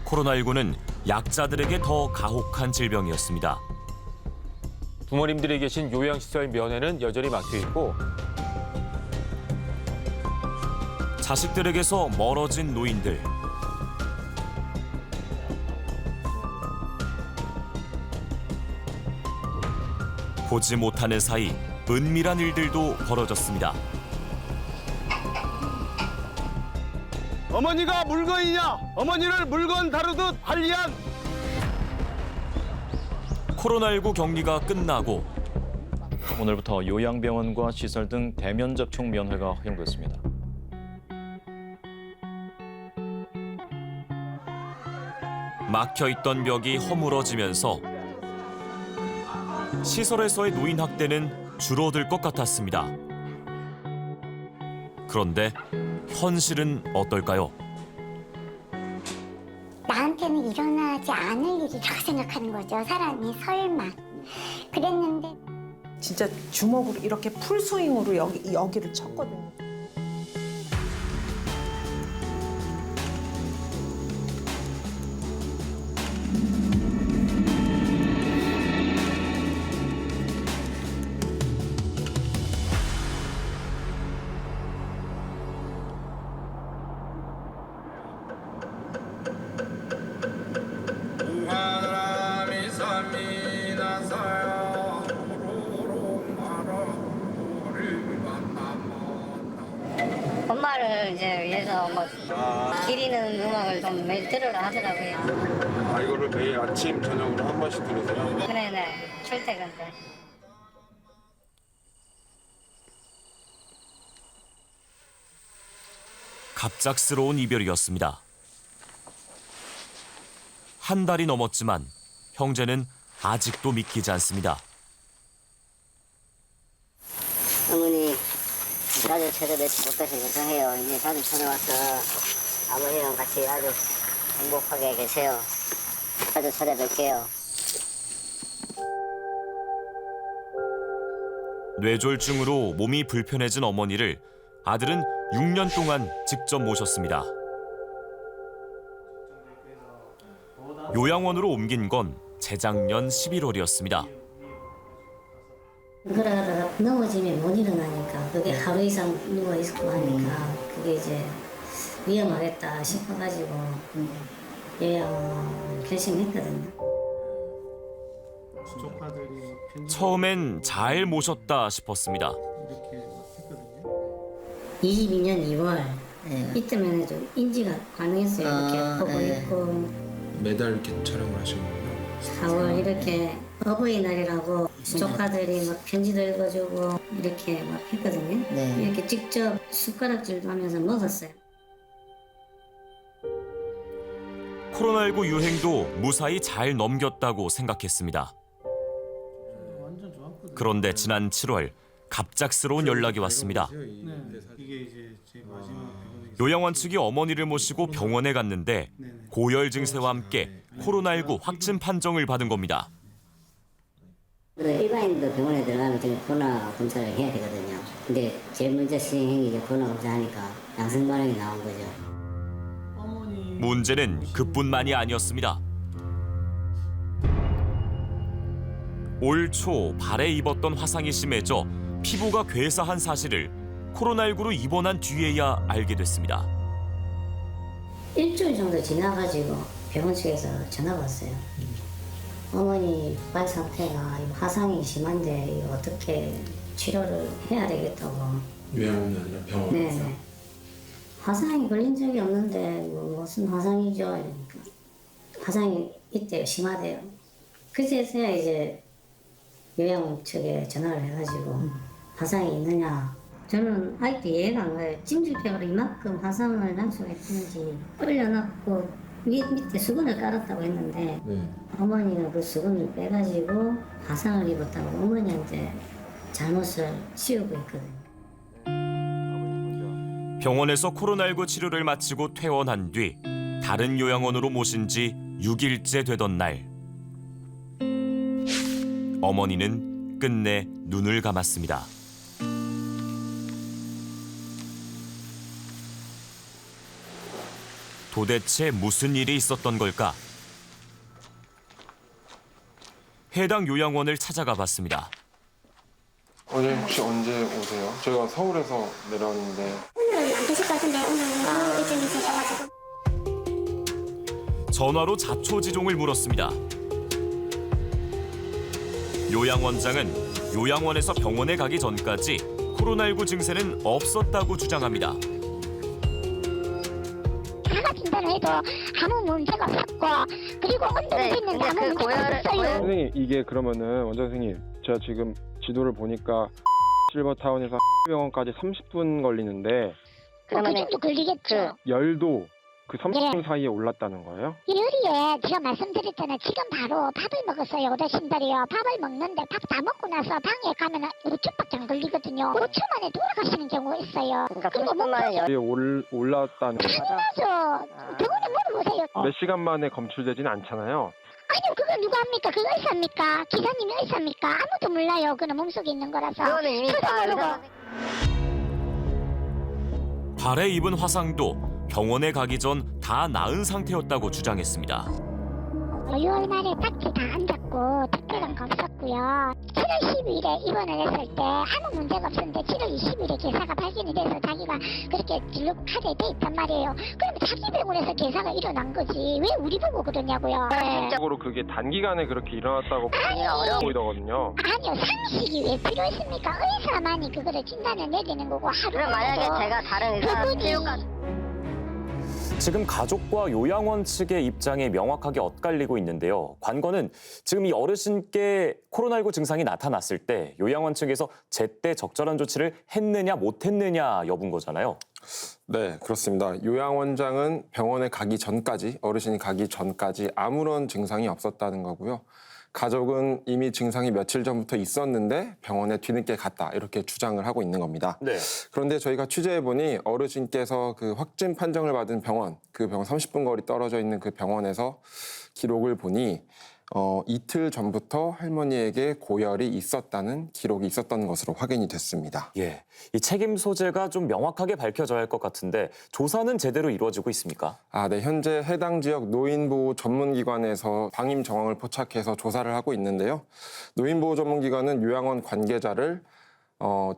코로나19는 약자들에게 더 가혹한 질병이었습니다. 부모님들이 계신 요양시설 면회는 여전히 막혀 있고 자식들에게서 멀어진 노인들. 보지 못하는 사이 은밀한 일들도 벌어졌습니다. 어머니가 물건이냐? 어머니를 물건 다루듯 관리한 코로나19 격리가 끝나고 오늘부터 요양병원과 시설 등 대면 접촉 면회가 허용됐습니다. 막혀있던 벽이 허물어지면서 시설에서의 노인 학대는 줄어들 것 같았습니다. 그런데 현실은 어떨까요? 나한테는 일어나지 않을 일이라고 생각하는 거죠. 사람이 설마. 그랬는데 진짜 주먹으로 이렇게 풀스윙으로 여기를 쳤거든요. 엄마를 이제 위해서 뭐 기리는 음악을 좀 매일 들으라 하더라고요. 아, 이거를 매일 아침, 저녁으로 한 번씩 들으세요? 네네, 출퇴근 때. 갑작스러운 이별이었습니다. 한 달이 넘었지만 형제는 아직도 믿기지 않습니다. 어머니 자주 찾아뵙지 못해서 죄송해요. 이제 자주 찾아와서 아버지랑 같이 아주 행복하게 계세요. 자주 찾아뵐게요. 뇌졸중으로 몸이 불편해진 어머니를 아들은 6년 동안 직접 모셨습니다. 요양원으로 옮긴 건 재작년 11월이었습니다. 그러다가 넘어지면 못 일어나니까 그게 하루 이상 누워 있고 하니까 그게 이제 위험하겠다 싶어가지고 요양원 결심했거든요. 처음엔 잘 모셨다 싶었습니다. 22년 2월 이때만 해도 인지가 가능했어요. 이렇게 보고 있고 매달 이렇게 촬영을 하시는 거예요? 4월 이렇게 어버이날이라고 조카들이 막 편지도 읽어주고 이렇게 막 했거든요. 이렇게 직접 숟가락질도 하면서 먹었어요. 코로나19 유행도 무사히 잘 넘겼다고 생각했습니다. 그런데 지난 7월 갑작스러운 연락이 왔습니다. 요양원 측이 어머니를 모시고 병원에 갔는데 고열 증세와 함께 코로나19 확진 판정을 받은 겁니다. 일반인도 병원에 들어가면 지금 코로나 검사를 해야 되거든요. 근데 제일 먼저 시행이 이제 코로나 검사하니까 양성 반응이 나온 거죠. 문제는 그뿐만이 아니었습니다. 올 초 발에 입었던 화상이 심해져 피부가 괴사한 사실을 코로나19로 입원한 뒤에야 알게 됐습니다. 일주일 정도 지나가지고 병원 측에서 전화가 왔어요. 어머니 발 상태가 화상이 심한데 이거 어떻게 치료를 해야 되겠다고. 요양원이 아니라 병원에서? 네. 화상이 걸린 적이 없는데 무슨 화상이죠? 이러니까 화상이 있대요. 심하대요. 그제서야 이제 요양원 측에 전화를 해가지고 화상이 있느냐. 저는 아직도 이해가 안 가요. 찜질팩으로 이만큼 화상을 할 수가 있는지 올려놓고 밑에 수건을 깔았다고 했는데 어머니가 그 수건을 빼가지고 화상을 입었다고 어머니한테 잘못을 씌우고 있거든요. 병원에서 코로나19 치료를 마치고 퇴원한 뒤 다른 요양원으로 모신 지 6일째 되던 날 어머니는 끝내 눈을 감았습니다. 도대체 무슨 일이 있었던 걸까? 해당 요양원을 찾아가 봤습니다. 어제 혹시 언제 오세요? 저희가 서울에서 내려왔는데 오늘은 안 되실 것 같은데 오늘은 일정이 있으셔가지고. 전화로 자초지종을 물었습니다. 요양원장은 요양원에서 병원에 가기 전까지 코로나19 증세는 없었다고 주장합니다. 자가 진단을 해도 아무 문제가 없었고 그리고 온도도 있는데 아무 문제가 없어요. 선생님 이게 그러면은 원장 선생님 제가 지금 지도를 보니까 실버타운에서 병원까지 30분 걸리는데 그 정도 걸리겠죠. 열도 그 30분 사이에 올랐다는 거예요? 열이에 제가 말씀드렸잖아요. 지금 바로 밥을 먹었어요. 어르신들이요. 밥을 먹는데 밥 다 먹고 나서 방에 가면 5초밖에 안 걸리거든요. 5초 만에 돌아가시는 경우가 있어요. 그러니까 30분 만에 열이 올랐다는 거예요? 당연하죠. 병원에 물어보세요. 몇 시간 만에 검출되진 않잖아요. 아니요, 그거 누가 합니까? 그거 의사입니까? 기사님이 의사입니까? 아무도 몰라요. 그는 몸속에 있는 거라서. 그거는 이미 다 발에 입은 화상도 병원에 가기 전 다 나은 상태였다고 주장했습니다. 6월 말에 딱지 다 안 잡고 특별한 거 없었고요. 7월 12일에 입원을 했을 때 아무 문제가 없었는데 7월 20일에 계사가 발견이 돼서 자기가 그렇게 진료카드에 돼 있단 말이에요. 그러면 자기 병원에서 계사가 일어난 거지. 왜 우리 보고 그러냐고요. 적으로 그게 단기간에 그렇게 일어났다고 보이더거든요. 아니요, 상식이 왜 필요했습니까? 의사만이 그거를 진단을 내리는 거고 하루. 그럼 만약에 제가 다른 의사 지금 가족과 요양원 측의 입장이 명확하게 엇갈리고 있는데요. 관건은 지금 이 어르신께 코로나19 증상이 나타났을 때 요양원 측에서 제때 적절한 조치를 했느냐 못했느냐 여부인 거잖아요. 네, 그렇습니다. 요양원장은 병원에 가기 전까지, 어르신이 가기 전까지 아무런 증상이 없었다는 거고요. 가족은 이미 증상이 며칠 전부터 있었는데 병원에 뒤늦게 갔다 이렇게 주장을 하고 있는 겁니다. 네. 그런데 저희가 취재해보니 어르신께서 그 확진 판정을 받은 병원, 그 병원 30분 거리 떨어져 있는 그 병원에서 기록을 보니 이틀 전부터 할머니에게 고열이 있었다는 기록이 있었던 것으로 확인이 됐습니다. 예, 이 책임 소재가 좀 명확하게 밝혀져야 할 것 같은데 조사는 제대로 이루어지고 있습니까? 네. 현재 해당 지역 노인보호 전문기관에서 방임 정황을 포착해서 조사를 하고 있는데요. 노인보호 전문기관은 요양원 관계자를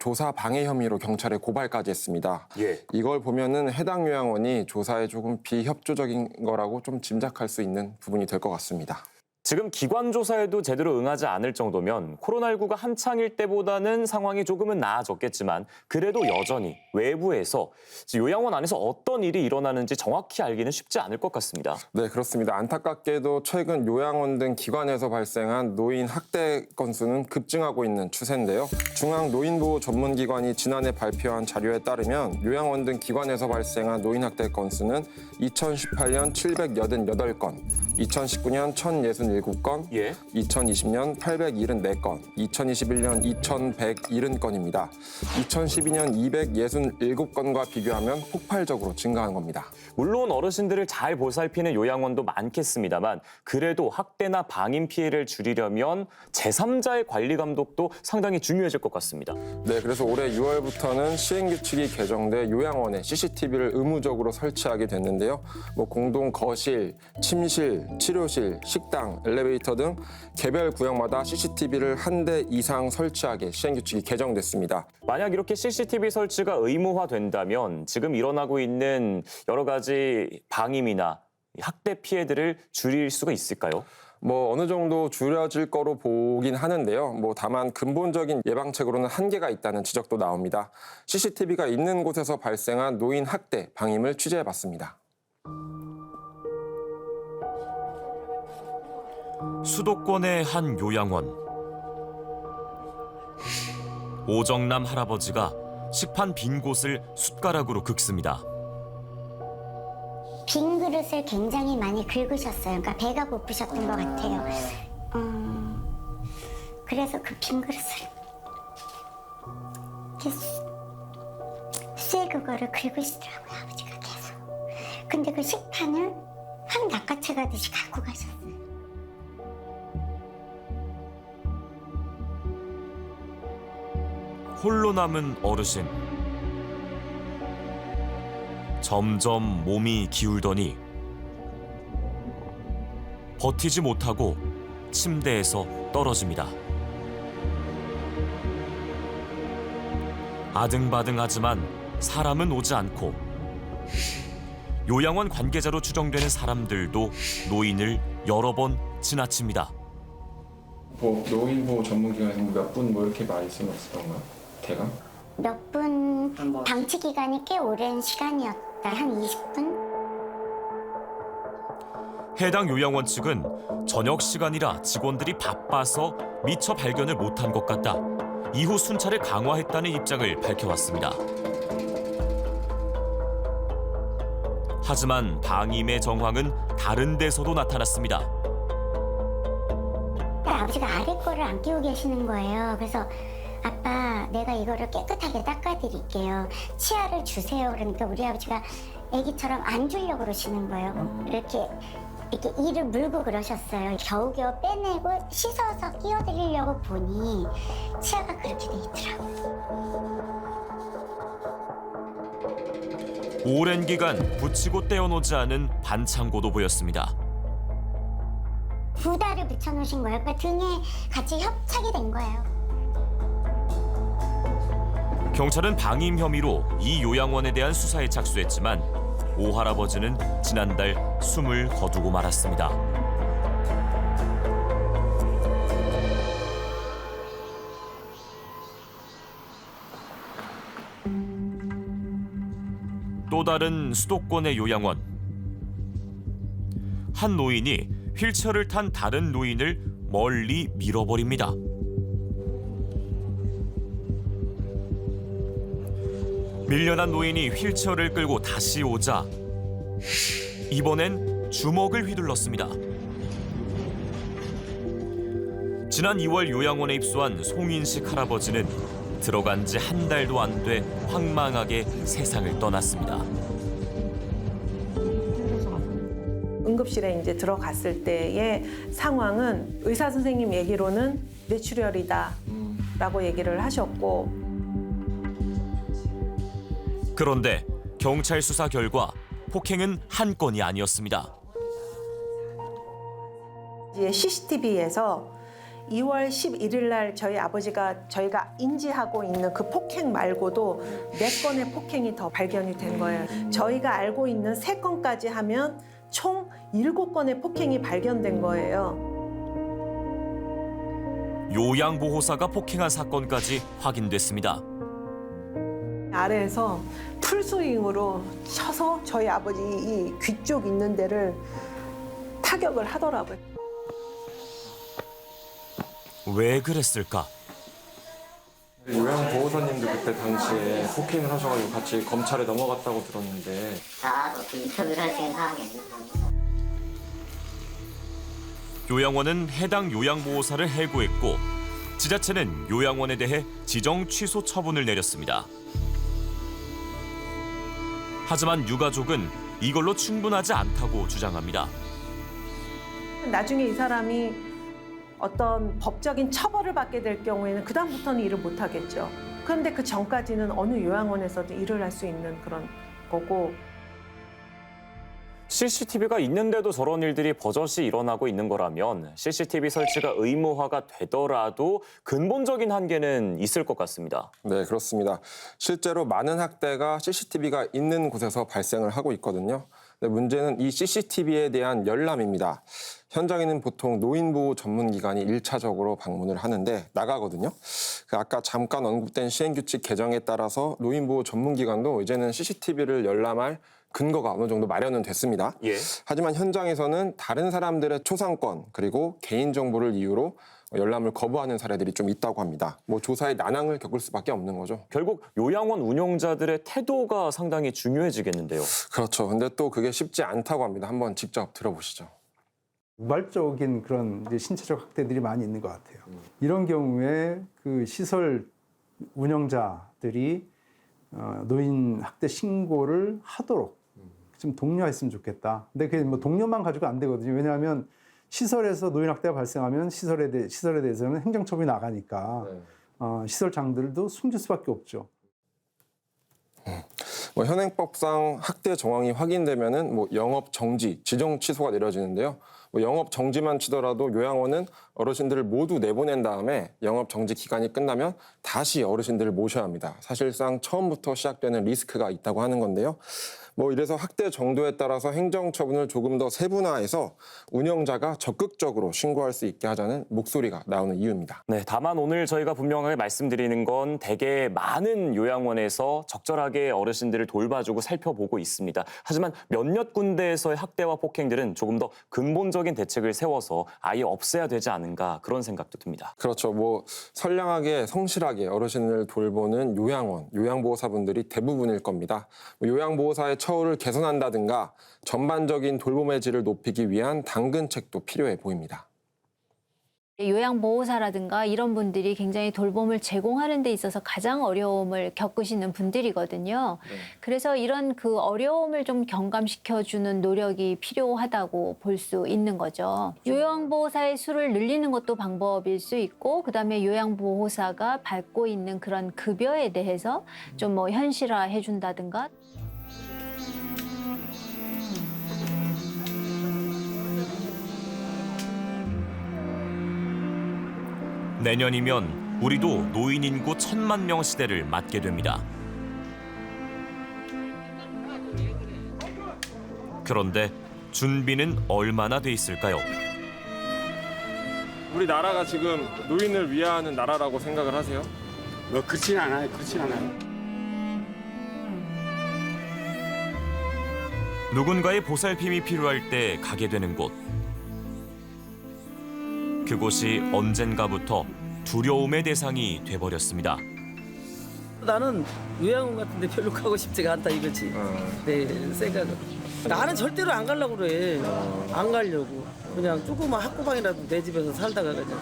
조사 방해 혐의로 경찰에 고발까지 했습니다. 예. 이걸 보면은 해당 요양원이 조사에 조금 비협조적인 거라고 좀 짐작할 수 있는 부분이 될 것 같습니다. 지금 기관 조사에도 제대로 응하지 않을 정도면 코로나19가 한창일 때보다는 상황이 조금은 나아졌겠지만 그래도 여전히 외부에서 요양원 안에서 어떤 일이 일어나는지 정확히 알기는 쉽지 않을 것 같습니다. 네, 그렇습니다. 안타깝게도 최근 요양원 등 기관에서 발생한 노인 학대 건수는 급증하고 있는 추세인데요. 중앙노인보호전문기관이 지난해 발표한 자료에 따르면 요양원 등 기관에서 발생한 노인 학대 건수는 2018년 788건, 2019년 1067건, 예. 2020년 874건, 2021년 2170건입니다. 2012년 267건과 비교하면 폭발적으로 증가한 겁니다. 물론 어르신들을 잘 보살피는 요양원도 많겠습니다만 그래도 학대나 방임 피해를 줄이려면 제3자의 관리 감독도 상당히 중요해질 것 같습니다. 네, 그래서 올해 6월부터는 시행규칙이 개정돼 요양원에 CCTV를 의무적으로 설치하게 됐는데요. 공동 거실, 침실, 치료실, 식당, 엘리베이터 등 개별 구역마다 CCTV를 한 대 이상 설치하게 시행규칙이 개정됐습니다. 만약 이렇게 CCTV 설치가 의무화된다면 지금 일어나고 있는 여러 가지 방임이나 학대 피해들을 줄일 수가 있을까요? 어느 정도 줄여질 거로 보긴 하는데요. 다만 근본적인 예방책으로는 한계가 있다는 지적도 나옵니다. CCTV가 있는 곳에서 발생한 노인 학대, 방임을 취재해봤습니다. 수도권의 한 요양원. 오정남 할아버지가 식판 빈 곳을 숟가락으로 긁습니다. 빈 그릇을 굉장히 많이 긁으셨어요. 그러니까 배가 고프셨던 것 같아요. 그래서 그 빈 그릇을 이렇게 쇠 그거를 긁으시더라고요, 아버지가 계속. 근데 그 식판을 확 낚아채 가듯이 갖고 가셨어요. 홀로 남은 어르신. 점점 몸이 기울더니 버티지 못하고 침대에서 떨어집니다. 아등바등하지만 사람은 오지 않고 요양원 관계자로 추정되는 사람들도 노인을 여러 번 지나칩니다. 노인 보호 전문기관에서 몇 분 뭐 이렇게 많이 수는 없었던가? 대강? 몇 분 방치 기간이 꽤 오랜 시간이었다. 한 20분? 해당 요양원 측은 저녁 시간이라 직원들이 바빠서 미처 발견을 못한 것 같다. 이후 순찰을 강화했다는 입장을 밝혀왔습니다. 하지만 방임의 정황은 다른 데서도 나타났습니다. 아버지가 아래 거를 안 끼고 계시는 거예요. 그래서 아빠, 내가 이거를 깨끗하게 닦아드릴게요. 치아를 주세요. 그러니까 우리 아버지가 애기처럼 안 주려고 그러시는 거예요. 이렇게 이를 물고 그러셨어요. 겨우겨우 빼내고 씻어서 끼워드리려고 보니 치아가 그렇게 돼 있더라고요. 오랜 기간 붙이고 떼어놓지 않은 반창고도 보였습니다. 부다를 붙여놓으신 거예요. 그러니까 등에 같이 협착이 된 거예요. 경찰은 방임 혐의로 이 요양원에 대한 수사에 착수했지만 오 할아버지는 지난달 숨을 거두고 말았습니다. 또 다른 수도권의 요양원. 한 노인이 휠체어를 탄 다른 노인을 멀리 밀어버립니다. 밀려난 노인이 휠체어를 끌고 다시 오자 이번엔 주먹을 휘둘렀습니다. 지난 2월 요양원에 입소한 송인식 할아버지는 들어간 지 한 달도 안 돼 황망하게 세상을 떠났습니다. 응급실에 이제 들어갔을 때의 상황은 의사 선생님 얘기로는 뇌출혈이다라고 얘기를 하셨고, 그런데 경찰 수사 결과 폭행은 한 건이 아니었습니다. 이제 CCTV에서 2월 11일 날 저희 아버지가 저희가 인지하고 있는 그 폭행 말고도 4건의 폭행이 더 발견이 된 거예요. 저희가 알고 있는 3건까지 하면 총 7건의 폭행이 발견된 거예요. 요양보호사가 폭행한 사건까지 확인됐습니다. 아래에서 풀스윙으로 쳐서 저희 아버지 이 귀 쪽 있는 데를 타격을 하더라고요. 왜 그랬을까? 요양보호사님도 그때 당시에 폭행을 하셔가지고 같이 검찰에 넘어갔다고 들었는데 나도 인터뷰를 할 생각이 요양원은 해당 요양보호사를 해고했고 지자체는 요양원에 대해 지정 취소 처분을 내렸습니다. 하지만 유가족은 이걸로 충분하지 않다고 주장합니다. 나중에 이 사람이 어떤 법적인 처벌을 받게 될 경우에는 그다음부터는 일을 못 하겠죠. 그런데 그 전까지는 어느 요양원에서도 일을 할 수 있는 그런 거고. CCTV가 있는데도 저런 일들이 버젓이 일어나고 있는 거라면 CCTV 설치가 의무화가 되더라도 근본적인 한계는 있을 것 같습니다. 네, 그렇습니다. 실제로 많은 학대가 CCTV가 있는 곳에서 발생을 하고 있거든요. 근데 문제는 이 CCTV에 대한 열람입니다. 현장에는 보통 노인보호 전문기관이 1차적으로 방문을 하는데 나가거든요. 아까 잠깐 언급된 시행규칙 개정에 따라서 노인보호 전문기관도 이제는 CCTV를 열람할 근거가 어느 정도 마련은 됐습니다. 예. 하지만 현장에서는 다른 사람들의 초상권 그리고 개인정보를 이유로 열람을 거부하는 사례들이 좀 있다고 합니다. 조사에 난항을 겪을 수밖에 없는 거죠. 결국 요양원 운영자들의 태도가 상당히 중요해지겠는데요. 그렇죠. 근데 또 그게 쉽지 않다고 합니다. 한번 직접 들어보시죠. 우발적인 그런 이제 신체적 학대들이 많이 있는 것 같아요. 이런 경우에 그 시설 운영자들이 노인 학대 신고를 하도록 좀 독려했으면 좋겠다. 근데 그게 독려만 가지고 안 되거든요. 왜냐하면 시설에서 노인 학대가 발생하면 시설에 대해서는 행정처분이 나가니까 시설장들도 숨길 수밖에 없죠. 현행법상 학대 정황이 확인되면은 영업 정지, 지정 취소가 내려지는데요. 뭐 영업 정지만 치더라도 요양원은 어르신들을 모두 내보낸 다음에 영업 정지 기간이 끝나면 다시 어르신들을 모셔야 합니다. 사실상 처음부터 시작되는 리스크가 있다고 하는 건데요. 뭐 이래서 확대 정도에 따라서 행정 처분을 조금 더 세분화해서 운영자가 적극적으로 신고할 수 있게 하자는 목소리가 나오는 이유입니다. 네, 다만 오늘 저희가 분명하게 말씀드리는 건 대개 많은 요양원에서 적절하게 어르신들을 돌봐주고 살펴보고 있습니다. 하지만 몇몇 군데에서의 학대와 폭행들은 조금 더 근본적인 대책을 세워서 아예 없애야 되지 않은가 그런 생각도 듭니다. 그렇죠. 뭐 선량하게 성실하게 어르신을 돌보는 요양원, 요양보호사분들이 대부분일 겁니다. 요양보호사의 처우를 개선한다든가 전반적인 돌봄의 질을 높이기 위한 당근책도 필요해 보입니다. 요양보호사라든가 이런 분들이 굉장히 돌봄을 제공하는 데 있어서 가장 어려움을 겪으시는 분들이거든요. 그래서 이런 그 어려움을 좀 경감시켜주는 노력이 필요하다고 볼 수 있는 거죠. 요양보호사의 수를 늘리는 것도 방법일 수 있고, 그다음에 요양보호사가 받고 있는 그런 급여에 대해서 좀 뭐 현실화해 준다든가. 내년이면 우리도 노인 인구 1,000만 명 시대를 맞게 됩니다. 그런데 준비는 얼마나 돼 있을까요? 우리나라가 지금 노인을 위하는 나라라고 생각을 하세요? 뭐 그렇진 않아요. 그렇진 않아요. 누군가의 보살핌이 필요할 때 가게 되는 곳. 그곳이 언젠가부터 두려움의 대상이 돼버렸습니다. 나는 요양원 같은데 별로 가고 싶지가 않다 이거지. 내 생각은. 나는 절대로 안 가려고 그래. 안 가려고. 그냥 조그만 학구방이라도 내 집에서 살다가 그냥.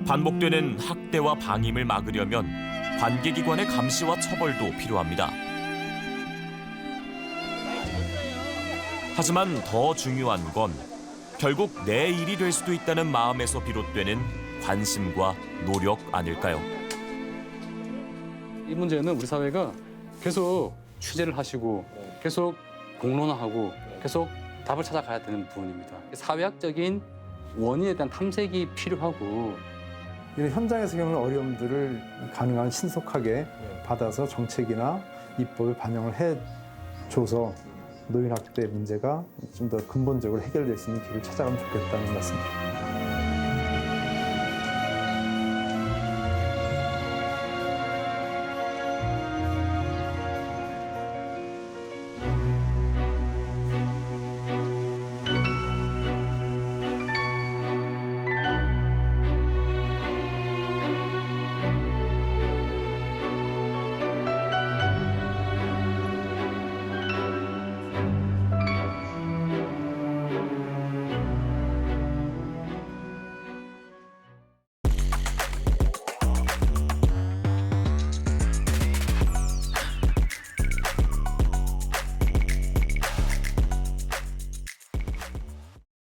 반복되는 학대와 방임을 막으려면 관계기관의 감시와 처벌도 필요합니다. 하지만 더 중요한 건 결국 내 일이 될 수도 있다는 마음에서 비롯되는 관심과 노력 아닐까요? 이 문제는 우리 사회가 계속 취재를 하시고 계속 공론화하고 계속 답을 찾아가야 되는 부분입니다. 사회학적인 원인에 대한 탐색이 필요하고 이런 현장에서 겪는 어려움들을 가능한 신속하게 받아서 정책이나 입법에 반영을 해줘서 노인학대 문제가 좀 더 근본적으로 해결될 수 있는 길을 찾아가면 좋겠다는 말씀입니다.